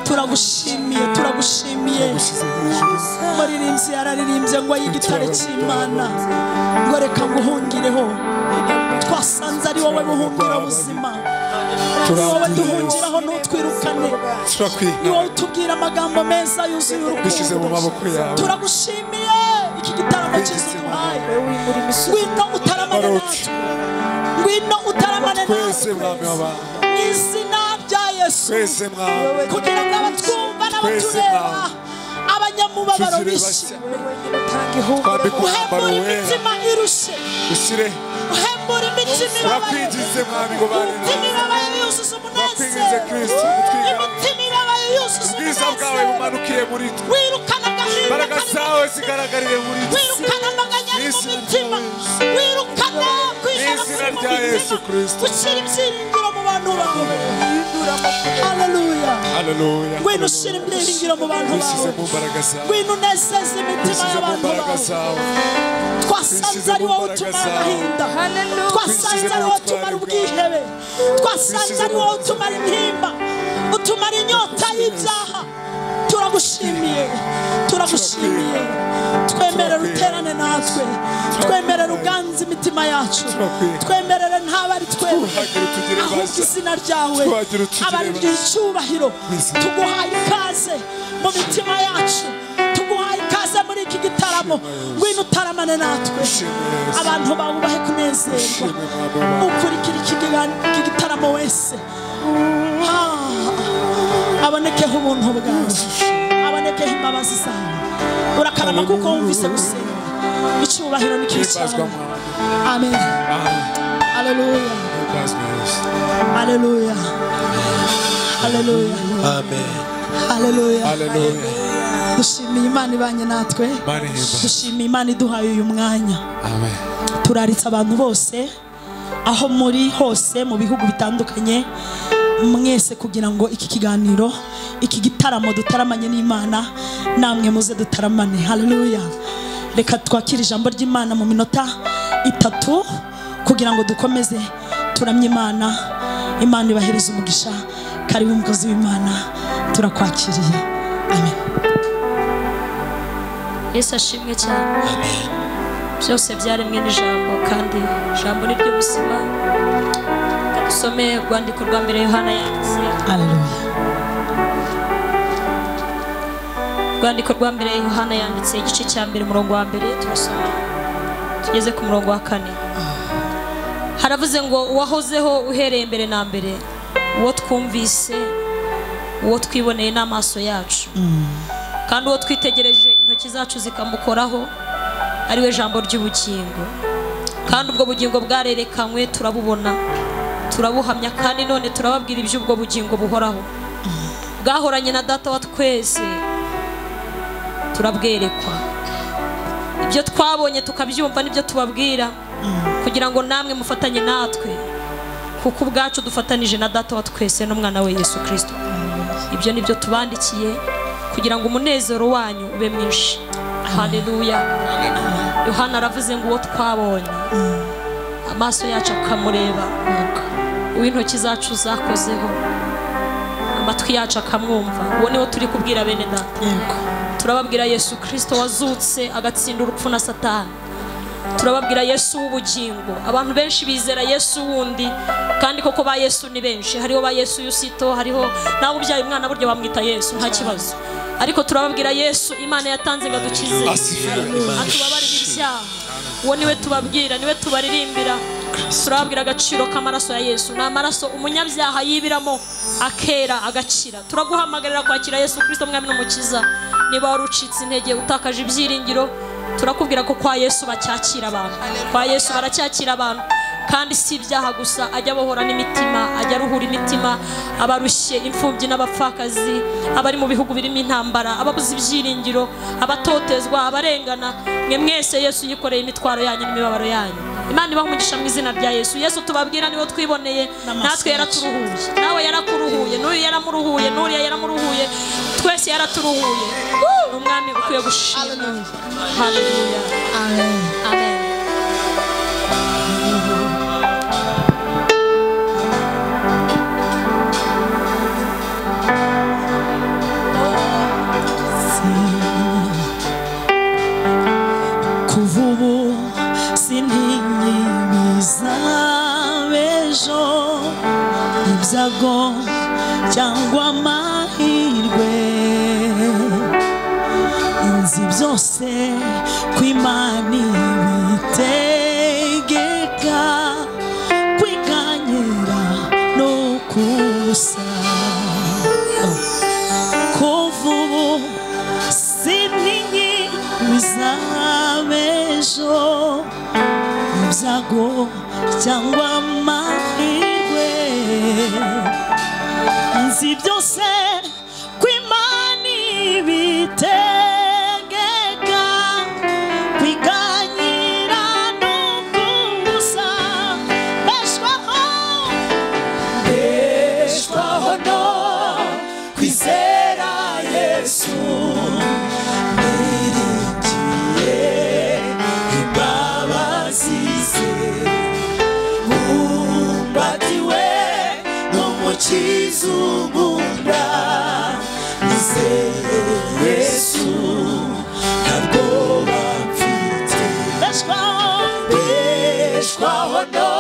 turagushimiye umuririmbyi yararirimbye ngo y'igitare cy'Imana ngo reka nguhungireho twasanze ari wowe buhungira ubuzima ni wowe duhungiraho ntutwirukane ni wowe utubwira amagambo meza yuzuye urukundo turagushimiye iki gitaramo cyiza uduhaye ngwino utaramane natwe ngwino utaramane natwe mu izina rya Yesu kugira ngo abatwumva n'abatureba abanyamubabaro bishime uhembura imitima irushe uhembura imitima ibabaye yuzuza umunezero imitima ibabaye yuzuza umunezero wirukana agahinda wirukana amaganya mu mitima wirukana kwiheba mu mitima ushyira ibyiringiro mu bantu bawe haleluya ngwino ushyira ibyiringiro mu bantu bawe ngwino unezeze imitima y'abantu bawe twasanze ari wowe utumara agahinda twasanze ari wowe utumara ubwihebe twasanze ari wowe utumara intimba utumara inyota y'ibyaha turagushimiye twemerera uterane natwe twemerera uganze imitima yacu twemerera ntaba ari twebwe ahubwo izina ryawe abari icyubahiro tuguhaye ikaze mu mitima yacu tuguhaye ikaze muri iki gitaramo ngwino utaramane natwe abantu babubahe kunezerwa ukurikira iki gitaramo wese abonekeho ubuntu bwawe abonekeho imbabazi zawe urakarama kuko wumvise gusenga icyubahiro n'ikibi cyawe amen haleluya haleluya haleluya amen haleluya dushimiye Imana ibanye natwe dushimiye Imana iduhaye uyu mwanya turaritse abantu bose aho muri hose mu bihugu bitandukanye mwese kugira ngo iki kiganiro iki gitaramo dutaramanye n'Imana namwe muze dutaramane haleluya reka twakire ijambo ry'Imana mu minota 3 kugira ngo dukomeze turamye Imana ibahereza umugisha karibu umukozi w'Imana turakwakiriye amen Yesu ashimwe cyane amen byose byaremwe n'ijambo kandi ijambo ni ryo buzima dusome rwandiko rwa mbere Yohana yanditse haleluya rwandiko rwa mbere Yohana yanditse igice cya mbere umurongo wa mbere turasoma tugeze ku murongo wa 4 haravuze ngo uwahozeho uhereye mbere na mbere uwo twumvise uwo twiboneye n'amaso yacu kandi uwo twitegereje intoki zacu zikamukoraho ari we jambo ry'ubugingo kandi ubwo bugingo bwarerekanywe turabubona turabuhamya kandi none turababwira iby'ubwo bugingo buhoraho bwahoranye na data wa twese turabwerekwa ibyo twabonye tukabyumva nibyo tubabwira kugira ngo namwe mufatanye natwe kuko ubwacu dufatanije na data wa twese n'umwana we Yesu Kristo ibyo nibyo tubandikiye kugira ngo umunezero wanyu ube mwinshi haleluya Yohana aravuze ngo uwo twabonye amaso yacu akamureba uw'intoki zacu zakozeho amatwi yacu akamwumva uwo niwo turi kubwira bene data turababwira Yesu Kristo wazutse agatsinda urupfu na Satani turababwira Yesu w'ubugingo abantu benshi bizera Yesu wundi kandi koko ba Yesu ni benshi hariho ba Yesu Yusito hariho nawe ubyaye umwana buryo bamwita Yesu nta kibazo ariko turababwira Yesu Imana yatanze ngo dukize atubabarira ibyaha uwo niwe tubabwira niwe tubaririmbira turababwira agaciro k'amaraso ya Yesu na amaraso umunyabyaha yibiramo akera agakira turaguhamagarira kwakira Yesu Kristo mwami n'umukiza niba warucitse intege utakaje ibyiringiro turakubwira ko kwa Yesu bacyakira abantu kwa Yesu baracyakira abantu kandi si ibyaha gusa ajya bohora n'imitima ajya aruhura imitima abarushye imfubyi n'abapfakazi abari mu bihugu birimo intambara ababuze ibyiringiro abatotezwa abarengana mwe mwese Yesu yikoreye imitwaro yanyu n'imibabaro yanyu Imana ibaha umugisha mu izina rya Yesu Yesu tubabwira niwo twiboneye natwe yaraturuhuye nawe yarakuruhuye n'uyu yaramuruhuye n'uriya yaramuruhuye twese yaraturuhuye umwami ukwiye gushimwa haleluya amen amen ibyago cyangwa amahirwe, inzi byose ku Imana ibitegeka, kwiganyira no kubusa. Kuva ubu sinini bizabejo, ibyago cyangwa amahirwe, nzi byose ku Imana ibitegeka, kwiganyira no kubusa. Beshwaho no kwizera Yesu, niringiye imbabazi ze, bumbatiwe n'umukiza unkunda, nizeye Yesu ntabwo bamfite. Beshwaho no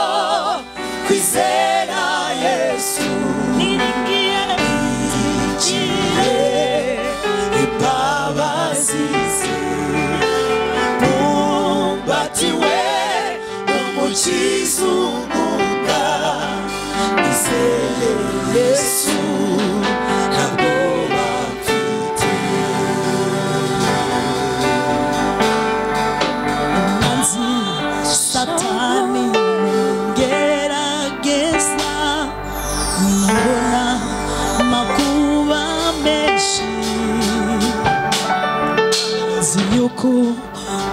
kwizera Yesu, niringiye imbabazi ze, bumbatiwe n'umukiza unkunda, nizeye Yesu ntabwo bamfite. Umwanzi Satani ngerageza, mbona amakuba menshi, nzi yuko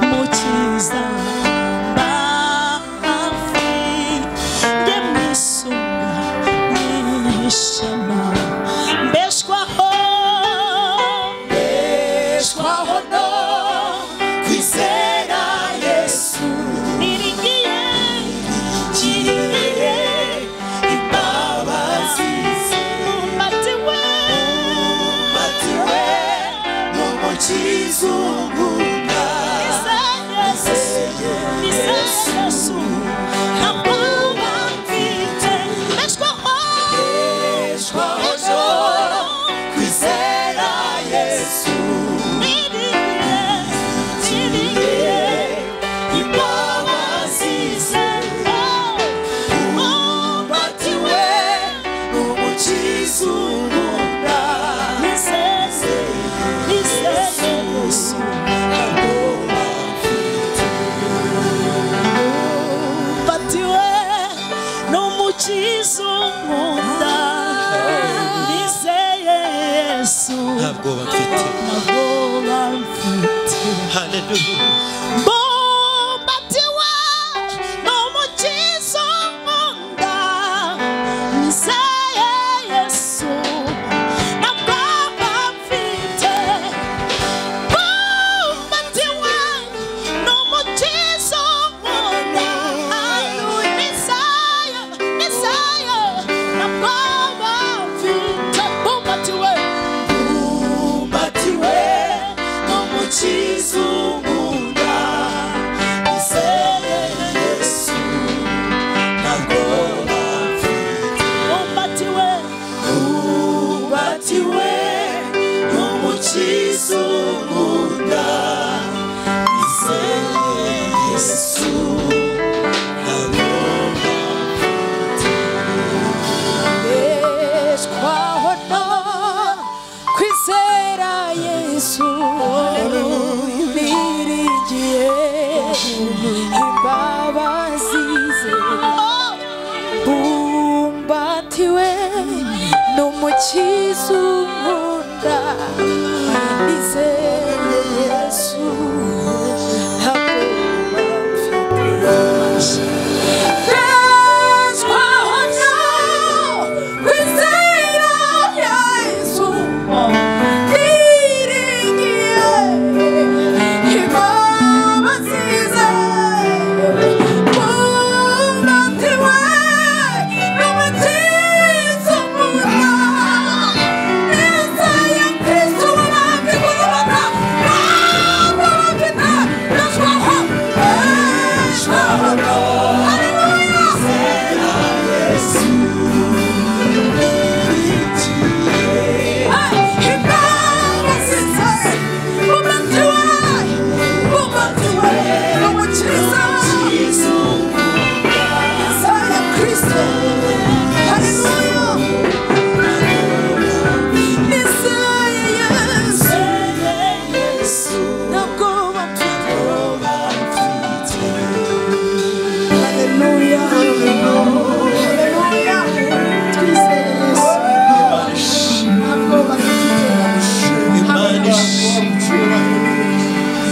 Mukiza mba hafi, njye mwisunga n'ishema. Beshwaho no kwizera Yesu, niringiye imbabazi ze, bumbatiwe n'umukiza unkunda, nizeye Yesu ntabwo bamfite. Beshwaho no kwizera Yesu, niringiye imbabazi ze, bumbatiwe n'umukiza unkunda, nizeye Yesu ntabwo bamfite. Bumbatiwe n'umukiza unkunda, nizeye Yesu ntabwo bamfite. Hallelujah. Bumbatiwe n'umukiza unkunda, nizeye Yesu ntabwo bamfite. Bumbatiwe n'umukiza unkunda, nizeye ntabwo bamfite. Bumbatiwe n'umukiza unkunda, nizeye Yesu ntabwo bamfite. Bumbatiwe n'umukiza unkunda, nizeye Yesu ntabwo bamfite. Beshwaho no kwizera Yesu, niringiye imbabazi ze, bumbatiwe n'umukiza unkunda, nizeye Yesu ntabwo bamfite. Beshwaho no kwizera Yesu, niringiye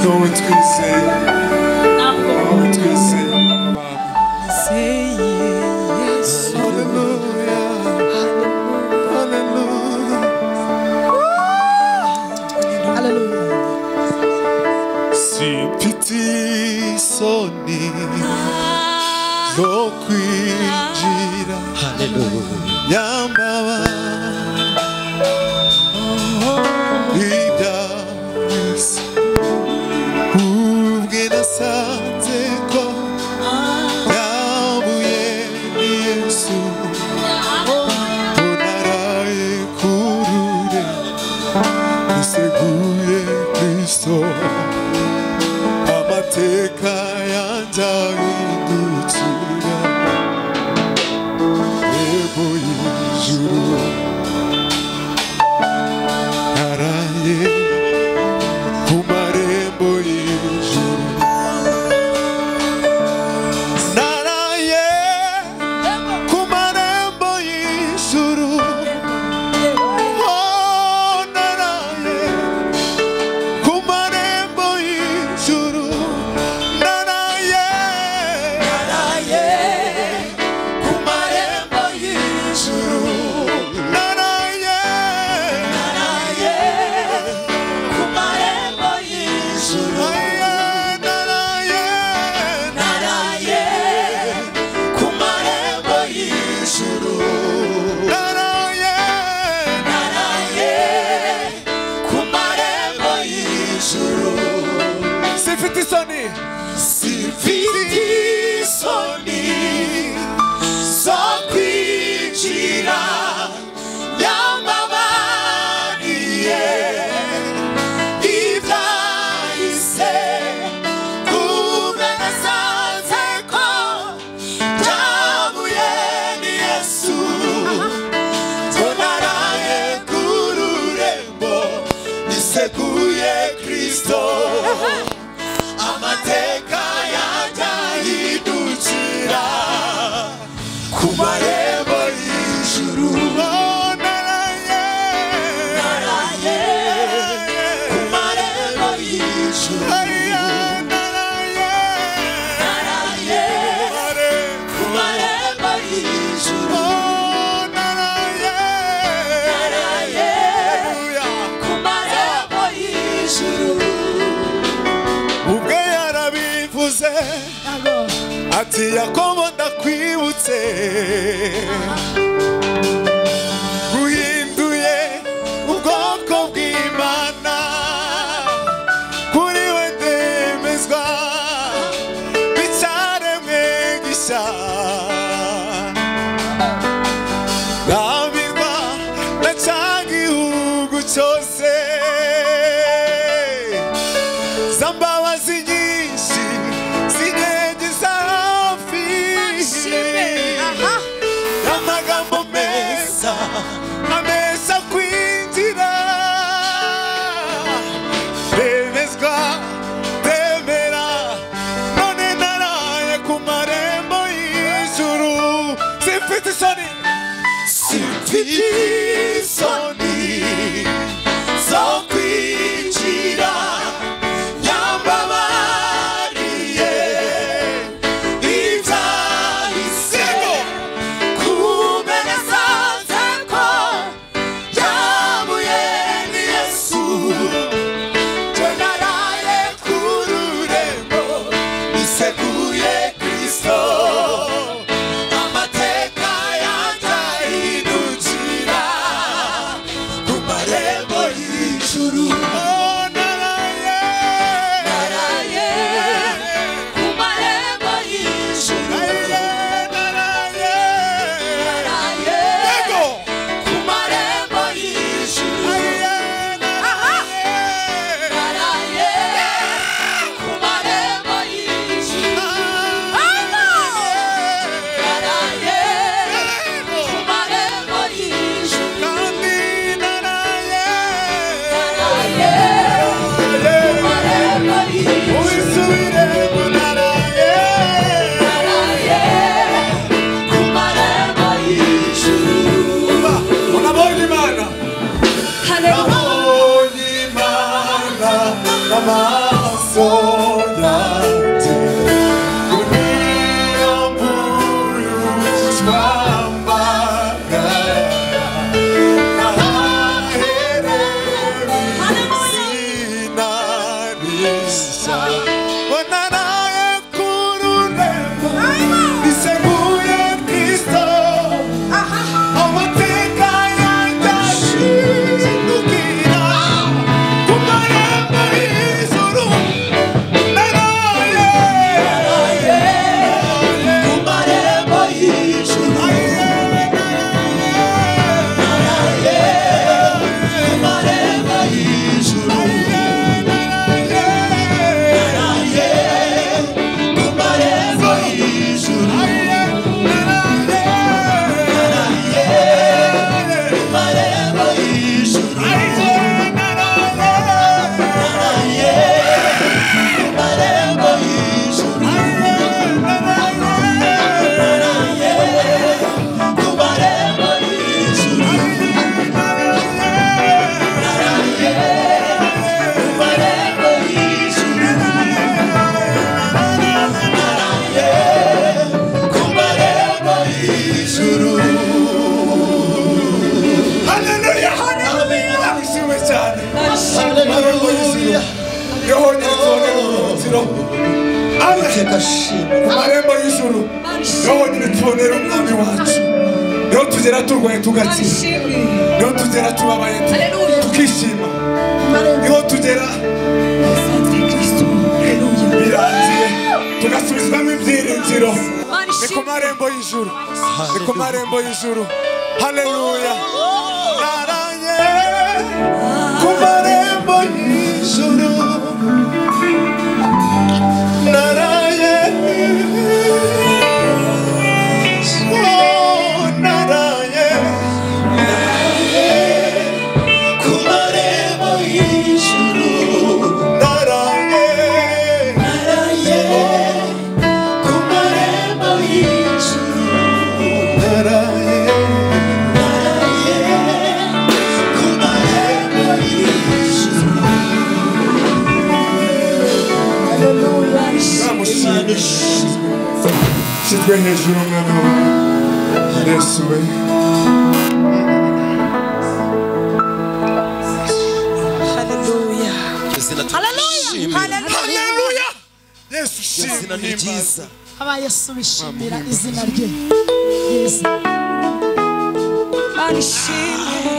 Wowe twizeye, wowe twizeye. Hallelujah, hallelujah. Hallelujah. Simfite isoni zo kwinjira nyambaba ibyahise ubwe nasanze ko yabuye ni Yesu unaraye kurure niseguye Kristo amateka yanjye ahindukira ebo y'ijuru naraye ku marembo y'ijuru naraye ku marembo y'ijuru oh naraye ku marembo y'ijuru naraye ku marembo y'ijuru naraye ku marembo y'ijuru. Naraye ku marembo y'ijuru. Naraye ku marembo y'ijuru. Sifite isoni Simfite isoni zo kwinjira nyambabariye ibyahise kube nasanze ko byabuye ni Yesu ngo naraye ku rurembo niseguye Kristo amateka yanjye ahindukira ku marembo y'ijuru. Naraye ku marembo y'ijuru. Naraye ku marembo y'ijuru. Naraye ku marembo y'ijuru. ubwe yarabivuze ati Yakobo ndakwibutse guhinduye ubwoko bw'Imana kuri we ndemezwa bicaremwe gishya ndabirwa na cya gihugu cyose zambabazi nyinshi zinyegeza hafi y'amagambo meza amesha kwinjira bemezwa temera none naraye ku marembo y'ijuru simfite isoni Simfite isoni zo kwinjira nyambabariye ibyahise kube nasanze ko byabuye ni Yesu ngo naraye ku rurembo niseguye Kristo amateka yanjye ahindukira n'amaso yanjye uniyambuye utwambara ahaherereye izina rishya wanaraye ku rurembo riseguye Kristo amateka yanjye ashindukira ku marembo y'ijuru naraye ku marembo y'ijuru naraye ku marembo y'ijuru marembo y'ijuru niho nyine tubonera umwami wacu niho tugera turwaye tugatsinda niho tugera tubabaye tukishima niho tugera birangiye tugasubizwamo ibyiringiro ni ku marembo y'ijuru ni ku marembo y'ijuru haleluya naraye ku marembo y'ijuru naraye naraye ku marembo y'ijuru naraye ku marembo y'ijuru naraye ku marembo y'ijuru shyizwe hejuru umwana wawe Yesu we haleluya haleluya Yesu izina ni ryiza aba Yesu bishimira izina rye Yesu Barishimye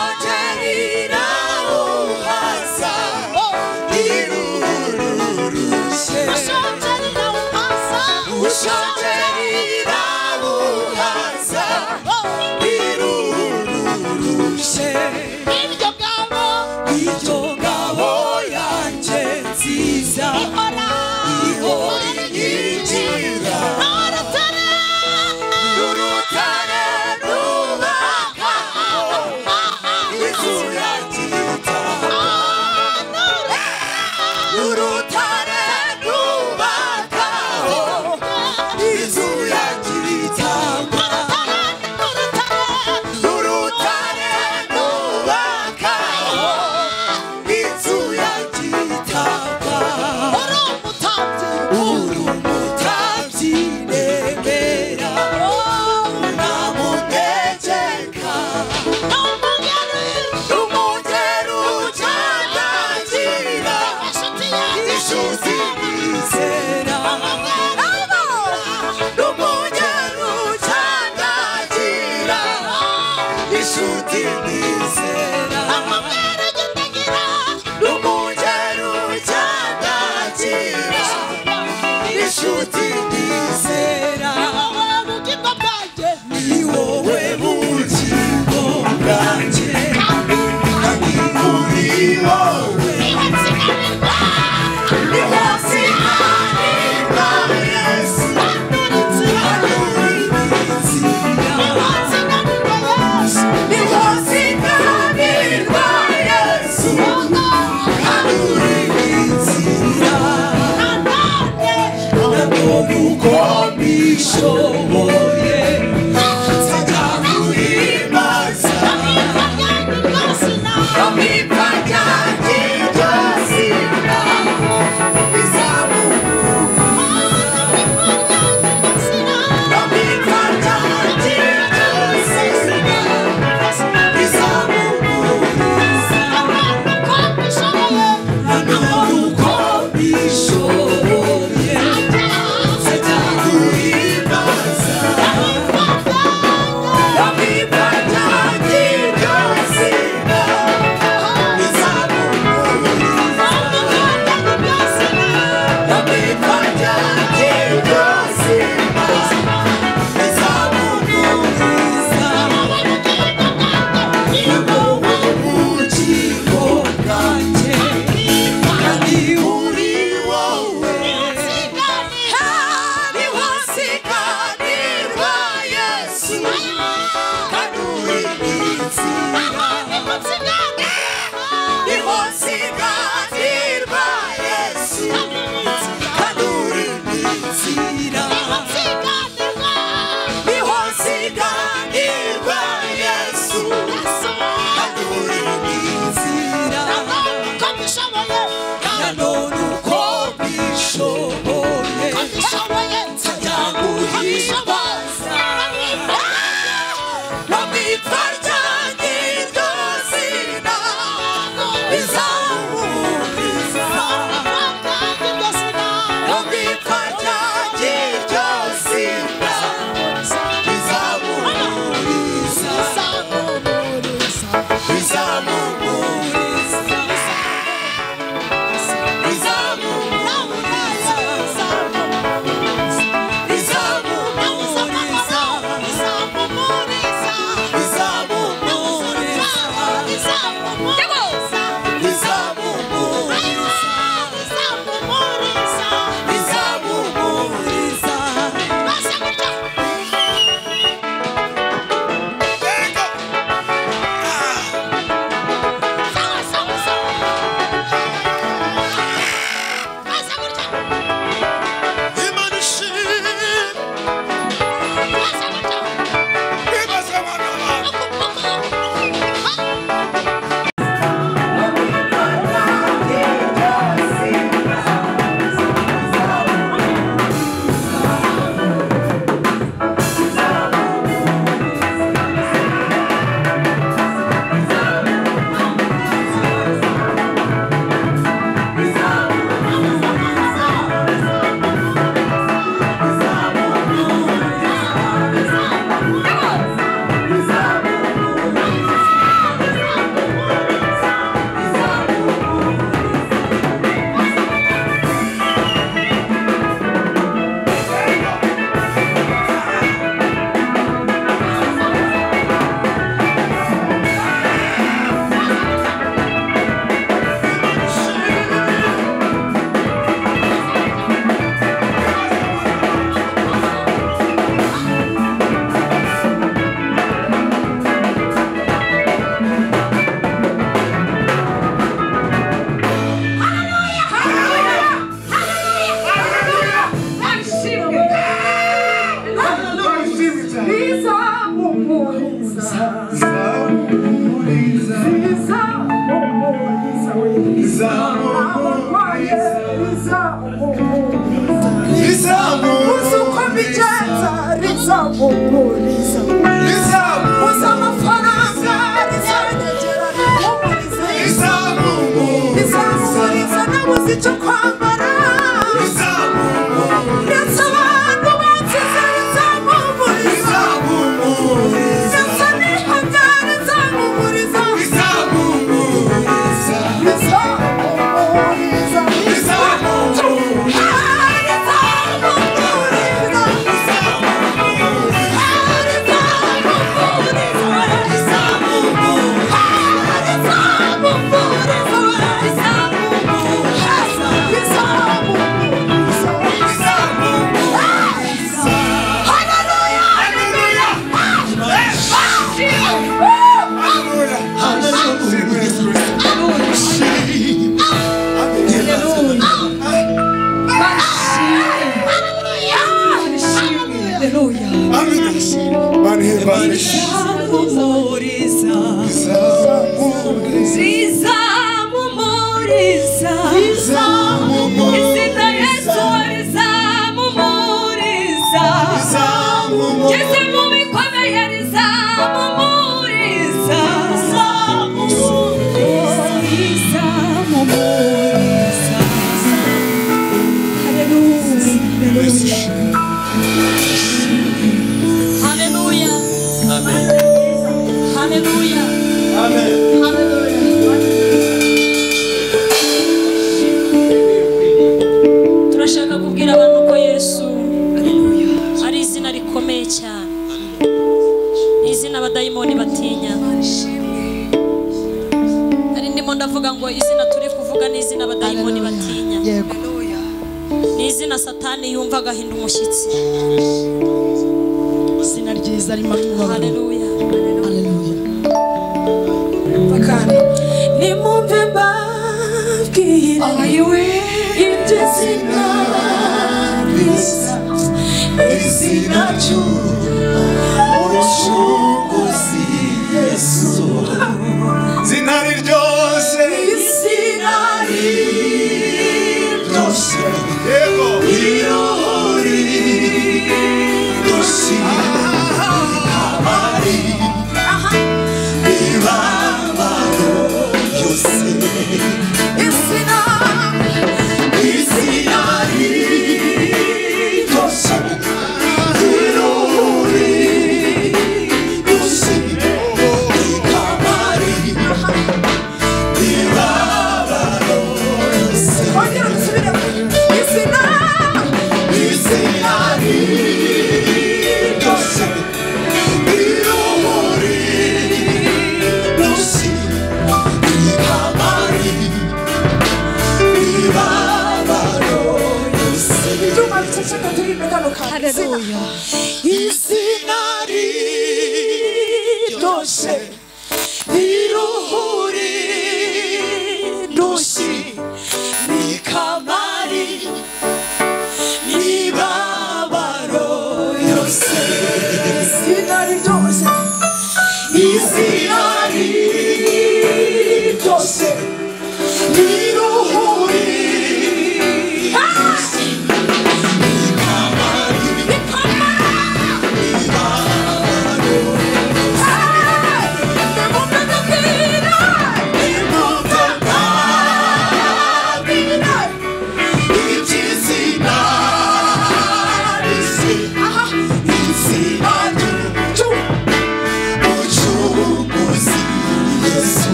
ushongerira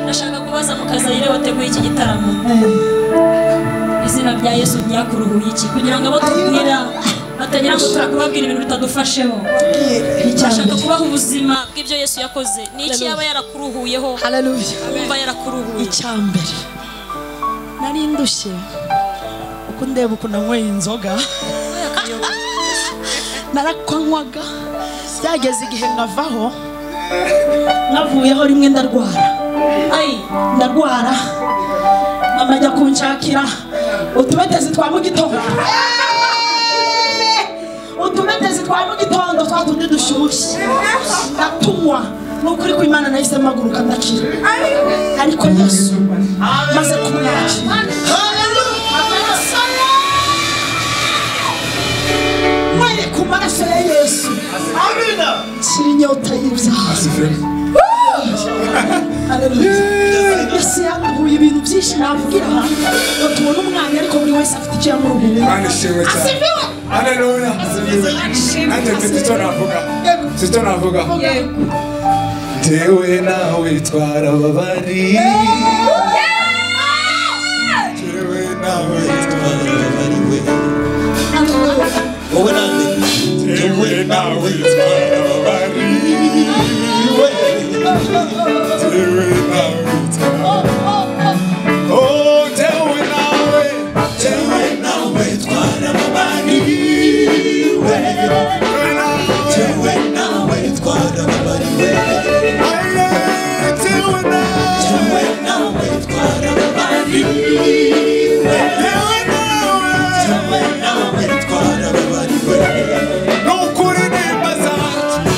Ndashaka kubaza Mukazayire wateguye iki gitaramo. Izina rya Yesu ryakuruhuye iki kugira ngo abo tubwira batagira ngo turakubabwira ibintu bitadufasheho. Ndashaka kubaha ubuzima bw'ibyo Yesu yakoze. Ni iki yaba yarakuruhuyeho? Haleluya. Umva yarakuruhuye. Icyambere nari ndushye kundeba ukuntu nanyweye inzoga narakanywaga byageze igihe nkavaho navuyeho rimwe ndarwara mama ajya kunshakira utubetezi twa mu gitondo twa tundi dushyushye ndatunywa n'ukuri kw'Imana nahise mpaguruka ndakira ariko Yesu maze kumwakira mwere ku maraso ya Yesu shira inyota y'ibyaha Yesu yaguye ibintu byinshi navugira aha ngo tubone umwanya ariko buri wese afite icyo yamuruhuye Haleluya. Nanjye mfite icyo navuga. Tewe nawe twarababari. Tewe nawe twarababariwe. wowe nande Tewe nawe twarababariwe. Tewe nawe Oh, tewe nawe twarababariwe. Tewe nawe twarababariwe.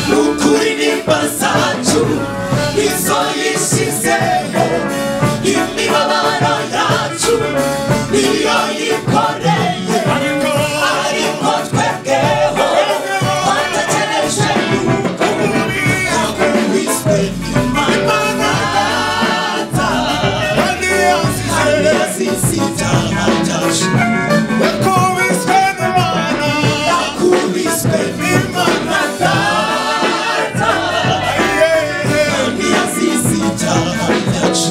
Nukuri nimba zacu izo yishyizeho imibabaro yacu niyo yikoreye ariko twebweho twatakereje yuko yakubiswe n'Imana data kandi yazize ibyaha byacu yakubiswe n'Imana data kandi yazize ibyaha byacu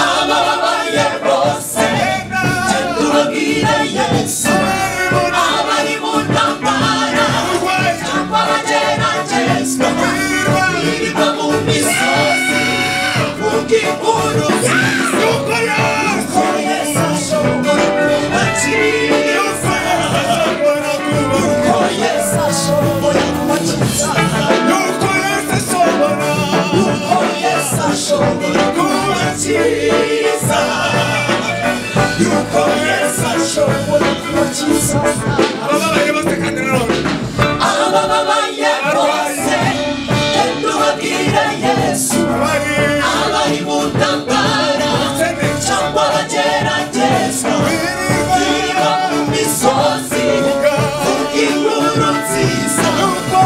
abababaye bose tubabwire Yesu abari mu ntambara cyangwa bageragezwa birirwa mu misozi vuga inkuru yuko Yesu ashobora kubakiza yuko Yesu ashobora kubakiza yuko Yesu ashobora kubakiza yuko Yesu ashobora kubakiza abababaye bose kandi nanone abababaye bose tubabwire Yesu abari mu ntambara cyangwa bageragezwa birirwa mu misozi vuga inkuru nziza yuko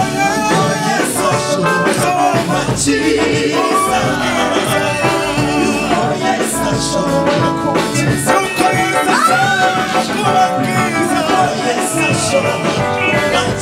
Yesu ashobora kubakiza yuko Yesu ashobora kubakiza yuko Yesu ashobora kubakiza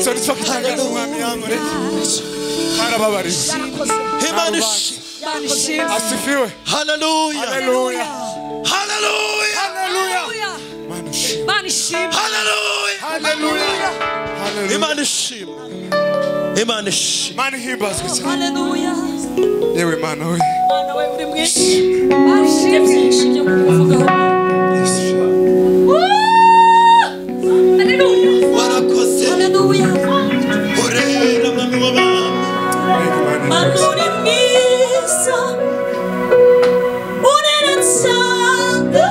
icyo nicyo kitangaza umwami yankoreye barababariye Imana asifiwe haleluya haleluya haleluya haleluya haleluya Imana ishimwe Imana ishimwe Imana ihimbazwe cyane Haleluya. yewe Mana we Mana we uri mwinshi. Barishimye byinshi byo kuvugaho. Haleluya. warakoze Haleluya. urera mwami w'abami Mana uri mwiza. Urera cyane.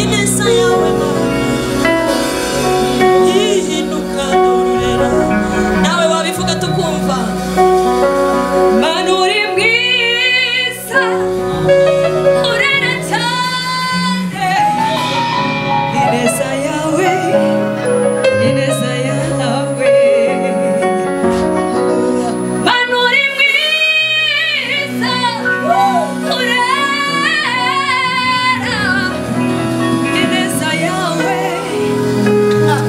Ineza yawe ihinduka durera. Nawe wabivuga tukumva. Mana uri mwiza. Urera cyane. Ineza yawe. Ineza yawe. Mana uri mwiza. Urera. Ineza yawe.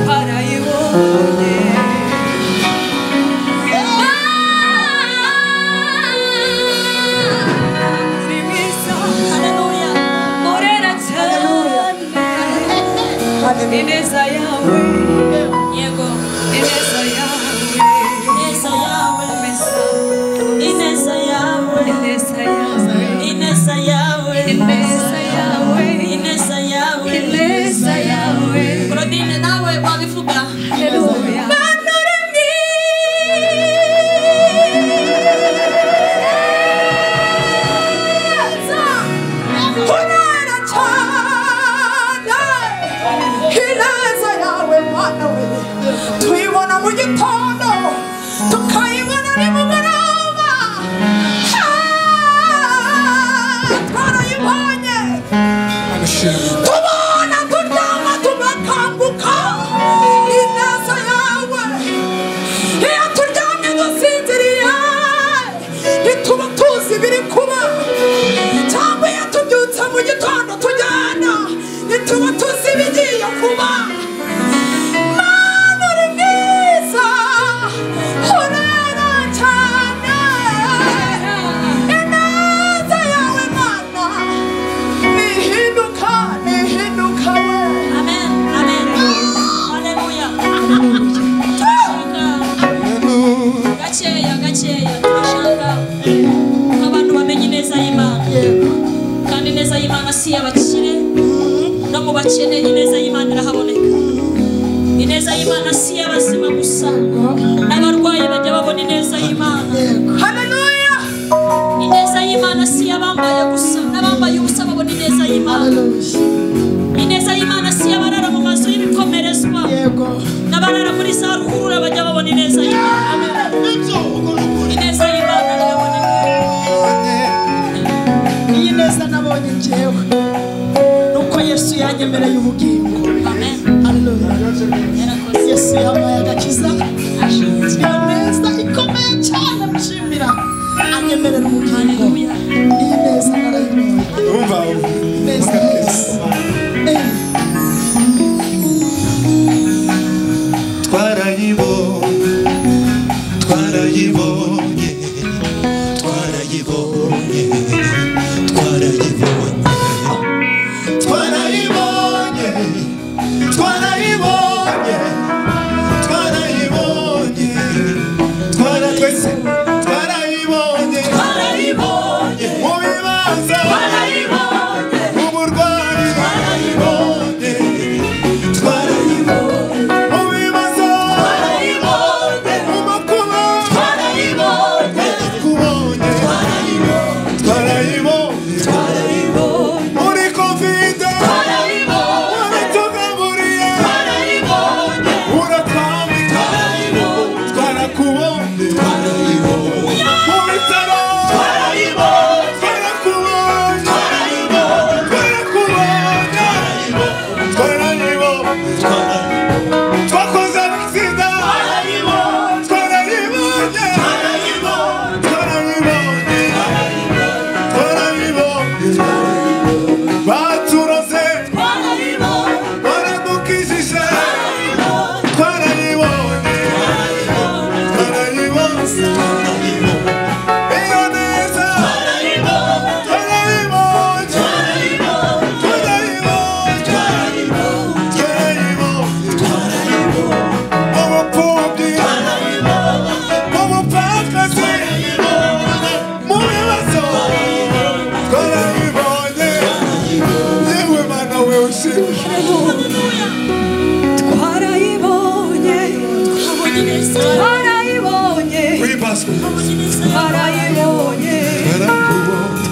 Barayibonye. Uri mwiza. Haleluya. Urera cyane. Ineza yawe. Yego. Ineza yawe. Ineza yawe. Ineza yawe. Ineza yawe. Ineza yawe. Ineza yawe. Ineza yawe. Ineza yawe. Claudine nawe wabivuga. Haleluya. Mana uri mwiza. Urera cyane. Ineza yawe Mana we. Tuyibona mu gitondo tukayibona nimugoroba. Twarayibonye tubona turyama tugakanguka. Ineza yawe iyo turyamye dusinziriye ntituba tuzi ibiri kuba, cyangwa iyo tubyutse mu gitondo tujyana ntituba tuzi ibigiye kuba. Mana uri mwiza. Urera cyane. Ineza yawe Mana nihinduka nihinduka we. Amen. Amen. Haleluya. Gakeya gakeya turashaka abantu bamenye ineza y'Imana. Kandi ineza y'Imana si y'abakire no mu bakene. Ineza y'Imana irahaboneka. Ineza y'Imana si y'abazima gusa, n'abarwayi bajya babona ineza y'Imana. Haleluya. Ineza y'Imana si y'abambaye gusa, n'abambaye ubusa babona ineza y'Imana. Ineza y'Imana si y'abarara mu mazu y'ibikomerezwa, n'abarara muri za ruhurura bajya babona ineza y'Imana. Ineza y'Imana iraboneka. Iyi neza nabonye njyewe nuko Yesu yanyemereye ubugingo. Amen. Haleluya. Yesu yampaye agakiza. Iyo neza ikomeye cyane mushimira. Anyemerera ubugingo. Iyi neza narayibonye. umva Neza neza. twarayibonye twarayibonye twarayibonye twarayibonye twarayibonye twarayibonye twarayibonye twese twarayibonye twarayibonye mu bibanza twarayibonye mu burwayi twarayibonye twarayibonye mu bibazo twarayibonye mu makuba twarayibonye kubonye twarayibonye muri kovide twarayibonye wabitugaburiye twarayibonye twarayibonye Guhimbaza twarayibonye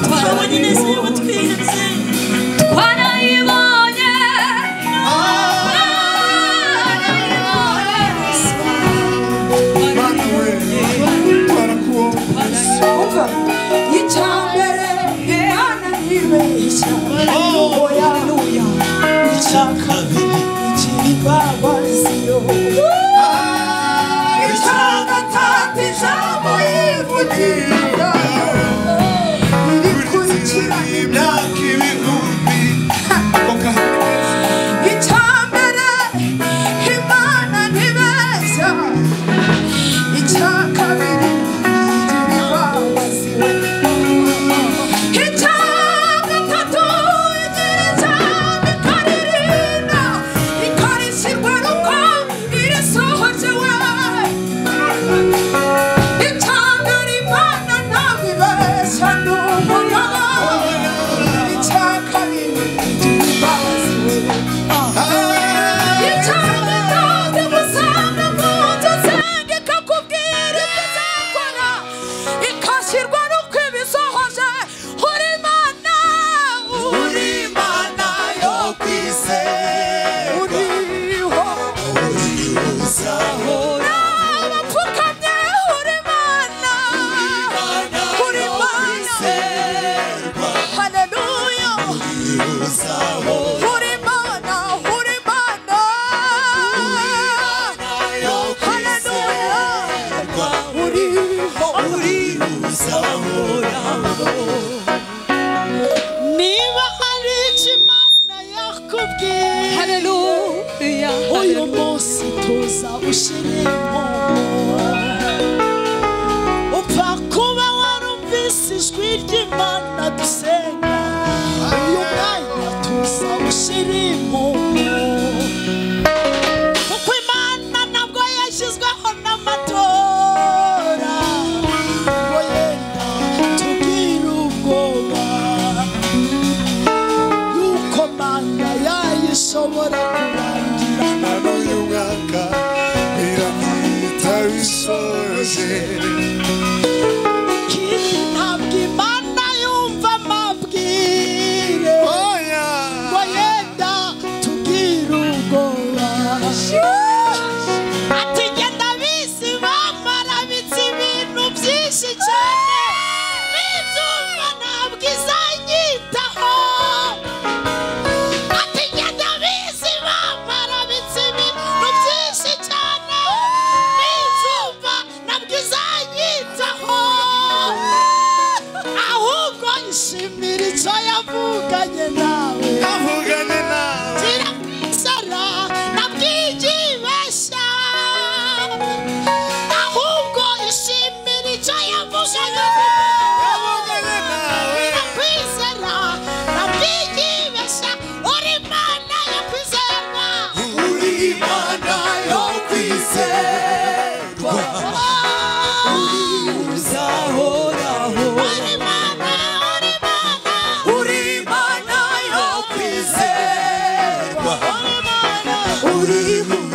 twabonye neza iyo watwihebye twarayibonye Mana we twarakubonye icyambere Imana ntibeshya haleluya icyakabiri ikiribabaziyo icyagatatu ijambo yivugira irikurikirana imyaka ibihumbi icyambere Imana ntibeshya icyakabiri ikiribabaziyo icyagatatu igira ijambo ikaririnda ikarishyirwa nuko irisohojewe icyambere Imana ntabwo ibeshya n'umuyaga icyakabiri ikiribabaziyo icyakabiri gusanga mu nzu senga ikakubwira ibyo izakora ikashyirwa nuko ibisohoje uri Imana yo kwizerwa uriho abapfukamye uri Imana haleluya uri Imana niba hari icyo Imana yakubwiye haleluya uyu munsi tuza ushirimo upfa kuba warumvise ijwi ry'Imana dusenga uyu mwanya tuza ushirimo kuko Imana ntabwo yashyizweho n'amatora ngo yenda tugire ubwoba yuko Mana yayishobora kurangira uyu mwaka iramwita bisoje ikindi ntabwo Imana yumva amabwire oya ngo yenda tugire ubwoba ati genda bisi bamarabitse ibintu byinshi cyane n'ibyumva ntabwo izanyitaho ati genda bisi bamarabitse ibintu byinshi cyane n'ibyumva ntabwo izanyitaho ahubwo nshimira icyo yavuganye nawe avugane nawe Sara nabwigibesha ahubwo ishimira icyo yavuganye avugane nawe kwizera nabwigibesha uri Imana yo kwizerwa uri Imana yo kwizerwa uzahoraho uri Imana uri Imana yo kwizerwa uri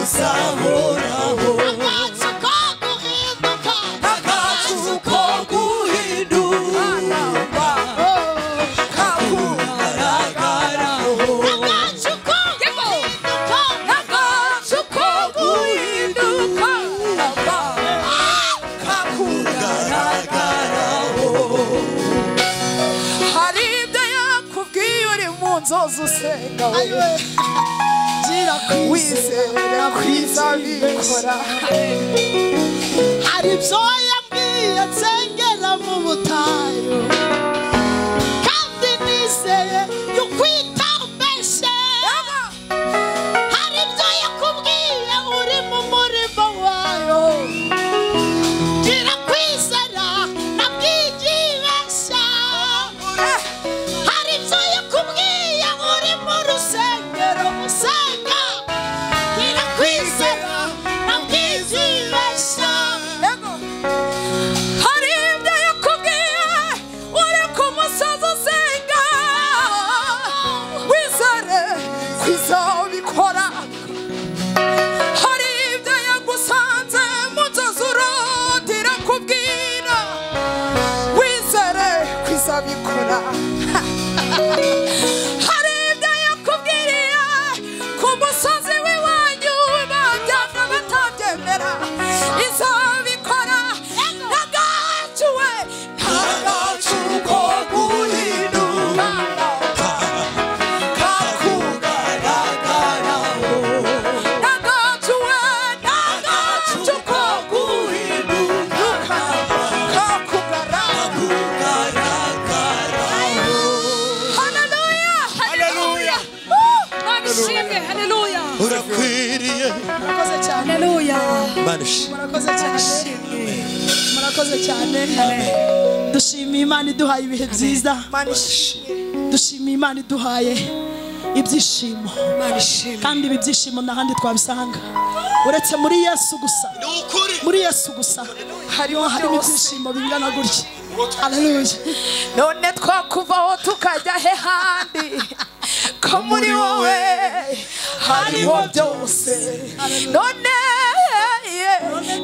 uzahoraho agacu ko guhinduka agacu ko guhinduka kakugaragaraho agacu ko guhinduka agacu ko guhinduka kakugaragaraho hari ibyo yakubwiye uri mu nzozi usenga ayiwe gira wizera kwizabikora hari ibyo yambwiye nsengera mu butayu kandi nizeye yuko itambeshe hari ibyo yakubwiye uri mu murimo wayo gira kwizera nabwigibesha hari ibyo yakubwiye uri mu rusengero musenga gira kwizera nabwigibesha hari kakugara hari ibyo yakubwiriye ku musozi w'iwanyu bajyaga batabyemera izabikora ntagacu we ntagacu ko guhindura kakugaragaraho ntagacu we ntagacu ko guhinduka kakugaragaraho. Haleluya, Babishimwe, haleluya. urakwiriye murakoze cyane Haleluya. Banshi. murakoze cyane murakoze cyane dushimiye Imana iduhaye ibihe byiza dushimiye Imana iduhaye ibyishimo kandi ibi byishimo n'ahandi twabisanga uretse muri Yesu gusa muri Yesu gusa harimo ibyishimo bingana gutya. Haleluya. none twakuvaho tukajya he handi ko muri wowe hariho byose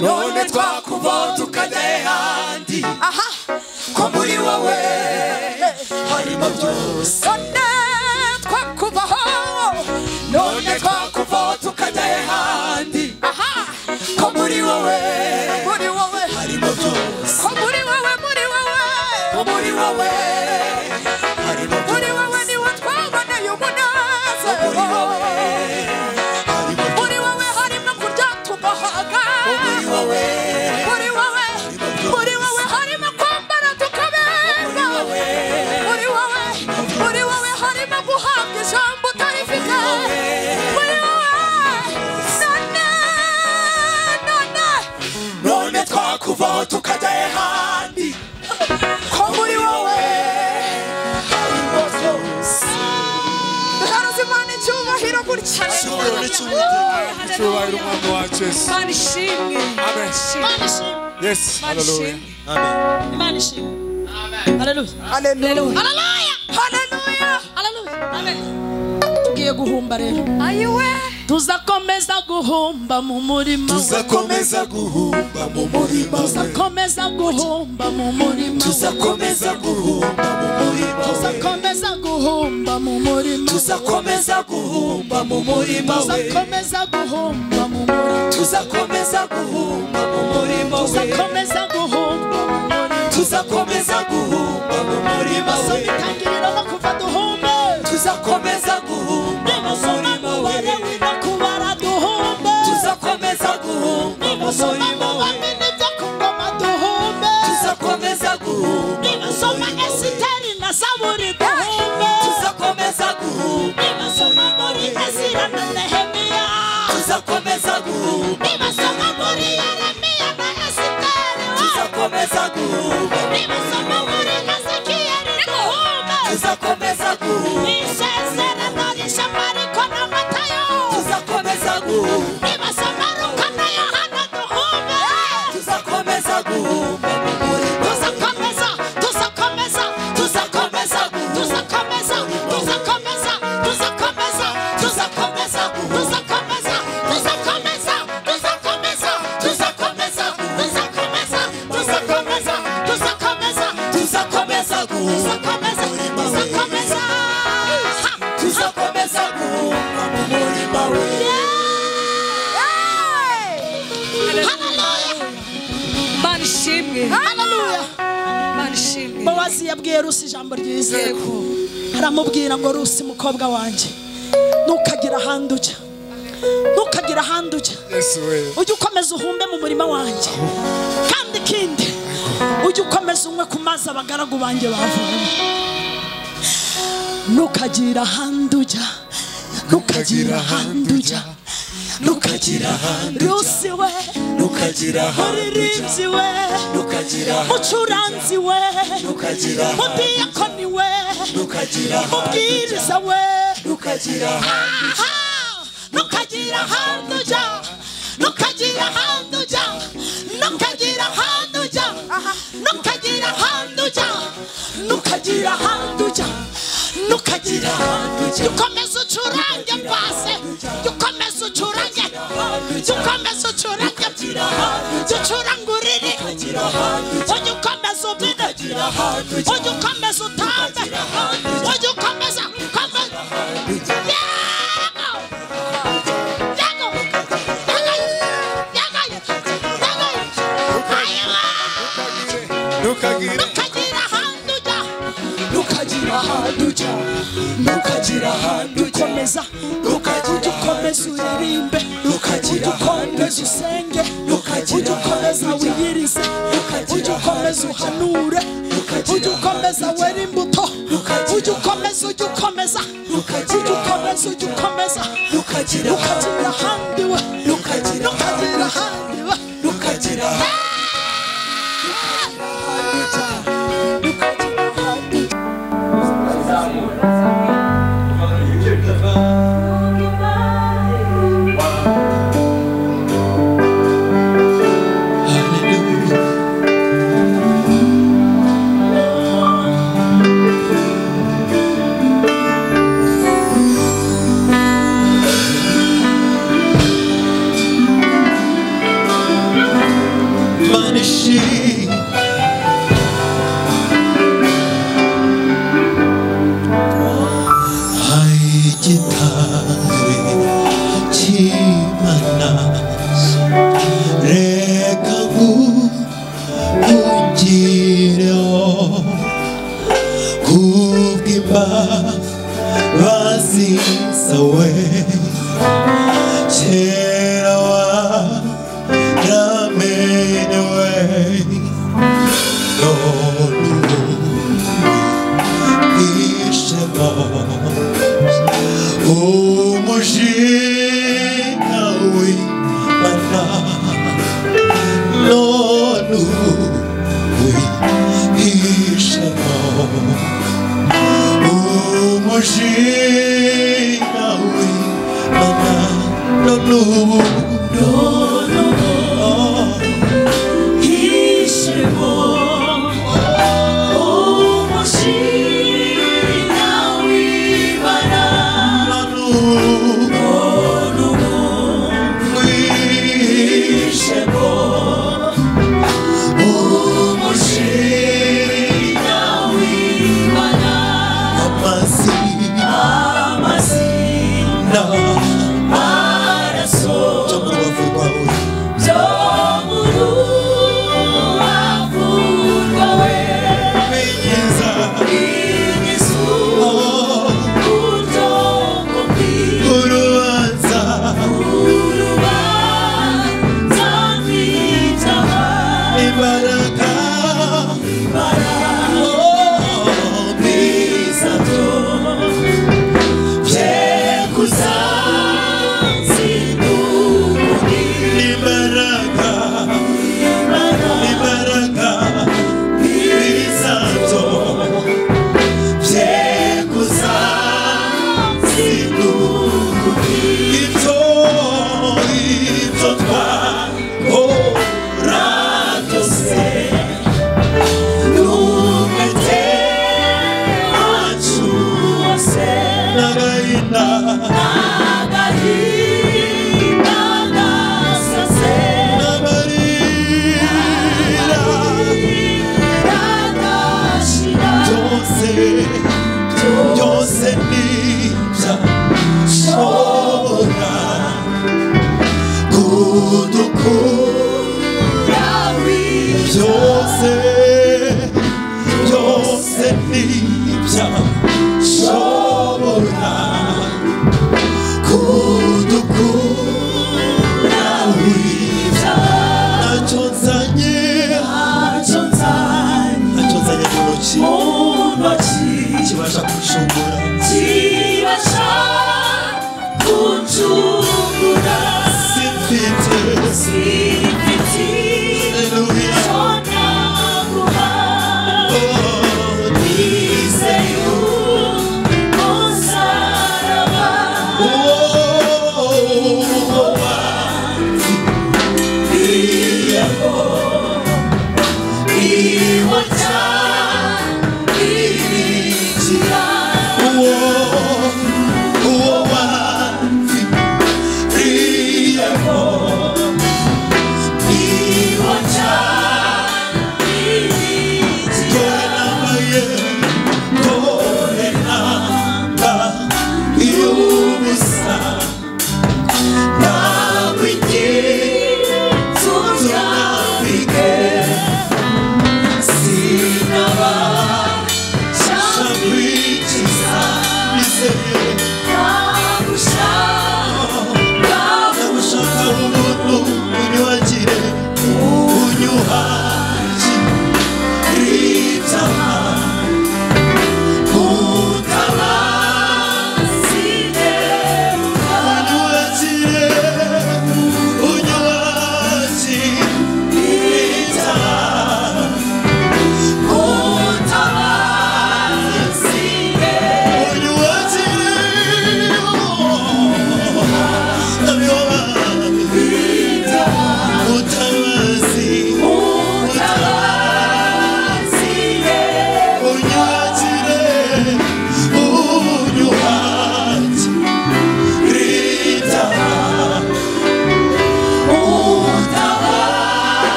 none twakuvaho tukajya he handi ko muri wowe harimo byose none twakuvaho tukajya he handi ko muri wowe harimo byose ko muri wowe niwo twaboneye umunezero muri wowe harimo kurya tugahaga muri wowe harimo kwambara tukaberwa muri wowe harimo guhabwa ijambo utarifite muri wowe none twakuvaho tukajya he handi ko muri wowe harimo byose duharaze Imana icyubahiro gutya icyubahiro umwami wacu Yesu. Imana ishimwe. Amen. Imana ishimwe. Yes, hallelujah. Imana ishimwe. Haleluya. haleluya Amen. Tugiye guhumba rero. ayiwe Tuzakomeza guhumba mu murima we. tuzakomeza guhumba mu murima we Tuzakomeza guhumba mu murima we. tuzakomeza guhumba mu murima we Tuzakomeza guhumba mu murima we. tuzakomeza guhumba mu murima we Tuzakomeza guhumba mu murima we. tuzakomeza guhumba mu murima we Tuzakomeza guhumba mu murima we. tuzakomeza guhumba mu murima we Basoma itangiriro no kuva duhumbe. tuzakomeza guhumba mu Nimusoma murima we mubare wino kubara duhumbe. tuzakomeza guhumba mu Nimusoma murima we mubamini byo ku ngoma duhumbe. tuzakomeza guhumba mu Nimusoma murima we Esiteri na Zaburi duhumbe. tuzakomeza guhumba Nimusoma muri Ezira na Nehemiya. tuzakomeza guhumba Nimusoma muri Yeremiya na Esiteri. tuzakomeza guhumba Nimusoma muri Ezekiyeli duhumbe. tuzakomeza guhumba Isezerano rishya Mariko na Matayo. tuzakomeza guhumba Nimusoma Luka na Yohana duhumbe. tuzakomeza guhumba mu murima Tuzakomeza Bowazi yabwiye Rusi ijambo ryiza aramubwira ngo Rusi mukobwa wanjye ntukagira ahandi ujya ntukagira ahandi ujya ujye ukomeza uhumbe mu murima wanjye kandi ikindi ujye ukomeza unywe ku mazi abagaragu banjye bavoma ntukagira ahandi ujya ntukagira ahandi ujya ntukagira ahandi Rusi we ntukagira ahandi muririmbyi we mucuranzi we mudiyakoni we mubwiriza we ntukagira ahandi ujya ntukagira ahandi ujya ntukagira ahandi ujya ntukagira ahandi ujya ntukagira ahandi ujya ntukagira ahandi ujya ukomeza ucurange pase ukomeza ucurange ukomeza ucurange ucurangurire ujye ukomeza ubine ujye ukomeza utambe ntukagira ahandi ujya ntukagira ahandi ujya ntukagira ahandi ujya komeza ujya ukomeza uririmbe ujya ukomeza usenge ujya ukomeza wiyirize ujya ukomeza uhanure ujya ukomeza wera imbuto ujya ukomeza ujya ukomeza ujya ukomeza ntukagira ahandi we ntukagira ahandi we ntukagira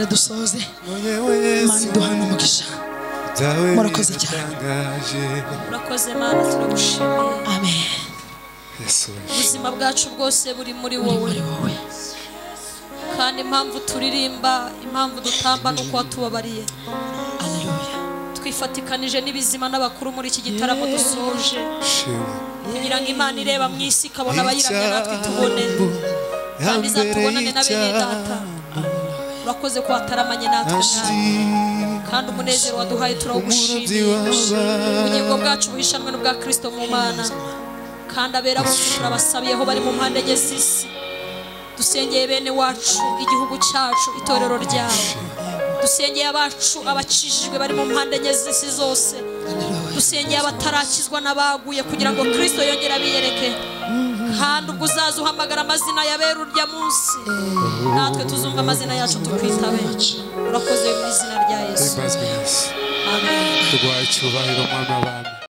twongere dusoze Imana iduhane umugisha murakoze cyane urakoze Mana turagushimiye amen ubuzima bwacu bwose buri muri wowe kandi impamvu turirimba impamvu dutamba nuko watubabariye twifatikanije n'ibizima n'abakuru muri iki gitaramo dusoje kugira ngo Imana ireba mu isi ikabona abayiramya natwe tubone kandi izatubonane na bene data urakoze ko wataramanye natwe kandi umunezero waduhaye turawugushimiye ubugingo bwacu buhishanwe n'ubwa Kristo mu Mana kandi abera bose turabasabiyeho bari mu mpande enye z'isi dusengeye bene wacu igihugu cyacu itorero ryawe dusengeye abacu abakijijwe bari mu mpande enye z'isi zose dusengeye abatarakizwa n'abaguye kugira ngo Kristo yongere abiyereke kandi ubwo uzaza uhamagara amazina y'abera urya munsi natwe tuzumva amazina yacu tukwitabe urakoze mu izina rya Yesu amen. Tugwaye icyubahiro Mwana w'Abami.